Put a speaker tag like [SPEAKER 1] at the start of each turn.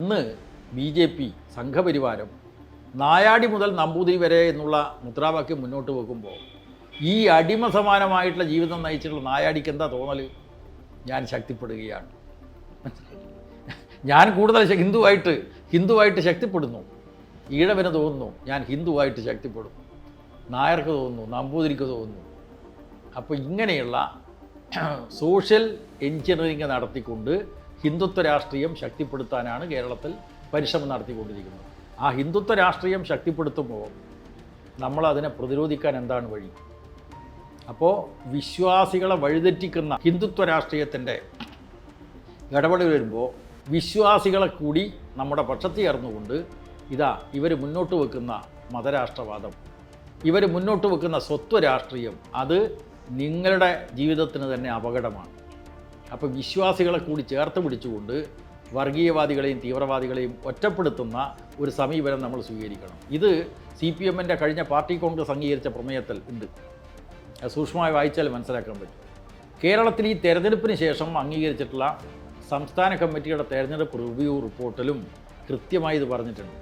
[SPEAKER 1] ഇന്ന് BJP സംഘപരിവാരം നായാടി മുതൽ നമ്പൂതിരി വരെ എന്നുള്ള മുദ്രാവാക്യം മുന്നോട്ട് വെക്കുമ്പോൾ ഈ അടിമ സമാനമായിട്ടുള്ള ജീവിതം നയിച്ചിട്ടുള്ള നായാടിക്ക് എന്താ തോന്നൽ? ഞാൻ ശക്തിപ്പെടുകയാണ്, ഞാൻ കൂടുതൽ ഹിന്ദുവായിട്ട് ശക്തിപ്പെടുന്നു. ഈഴവന് തോന്നുന്നു ഞാൻ ഹിന്ദുവായിട്ട് ശക്തിപ്പെടുന്നു, നായർക്ക് തോന്നുന്നു, നമ്പൂതിരിക്ക് തോന്നുന്നു. അപ്പോൾ ഇങ്ങനെയുള്ള സോഷ്യൽ എൻജിനീയറിംഗ് നടത്തിക്കൊണ്ട് ഹിന്ദുത്വ രാഷ്ട്രീയം ശക്തിപ്പെടുത്താനാണ് കേരളത്തിൽ പരിശ്രമം നടത്തിക്കൊണ്ടിരിക്കുന്നത്. ആ ഹിന്ദുത്വ രാഷ്ട്രീയം ശക്തിപ്പെടുത്തുമ്പോൾ നമ്മളതിനെ പ്രതിരോധിക്കാൻ എന്താണ് വഴി? അപ്പോൾ വിശ്വാസികളെ വഴിതെറ്റിക്കുന്ന ഹിന്ദുത്വ രാഷ്ട്രീയത്തിൻ്റെ ഇടപെടൽ വരുമ്പോൾ വിശ്വാസികളെ കൂടി നമ്മുടെ പക്ഷത്ത് ചേർന്നുകൊണ്ട് ഇവർ മുന്നോട്ട് വെക്കുന്ന മതരാഷ്ട്രവാദം, ഇവർ മുന്നോട്ട് വെക്കുന്ന സ്വത്വ രാഷ്ട്രീയം, അത് നിങ്ങളുടെ ജീവിതത്തിന് തന്നെ അപകടമാണ്. അപ്പോൾ വിശ്വാസികളെ കൂടി ചേർത്ത് പിടിച്ചുകൊണ്ട് വർഗീയവാദികളെയും തീവ്രവാദികളെയും ഒറ്റപ്പെടുത്തുന്ന ഒരു സമീപനം നമ്മൾ സ്വീകരിക്കണം. ഇത് CPMൻ്റെ കഴിഞ്ഞ പാർട്ടി കോൺഗ്രസ് അംഗീകരിച്ച പ്രമേയത്തിൽ ഉണ്ട്. സൂക്ഷ്മമായി വായിച്ചാൽ മനസ്സിലാക്കാൻ പറ്റും. കേരളത്തിൽ ഈ തെരഞ്ഞെടുപ്പിന് ശേഷം അംഗീകരിച്ചിട്ടുള്ള സംസ്ഥാന കമ്മിറ്റിയുടെ തെരഞ്ഞെടുപ്പ് റിവ്യൂ റിപ്പോർട്ടിലും കൃത്യമായി ഇത് പറഞ്ഞിട്ടുണ്ട്.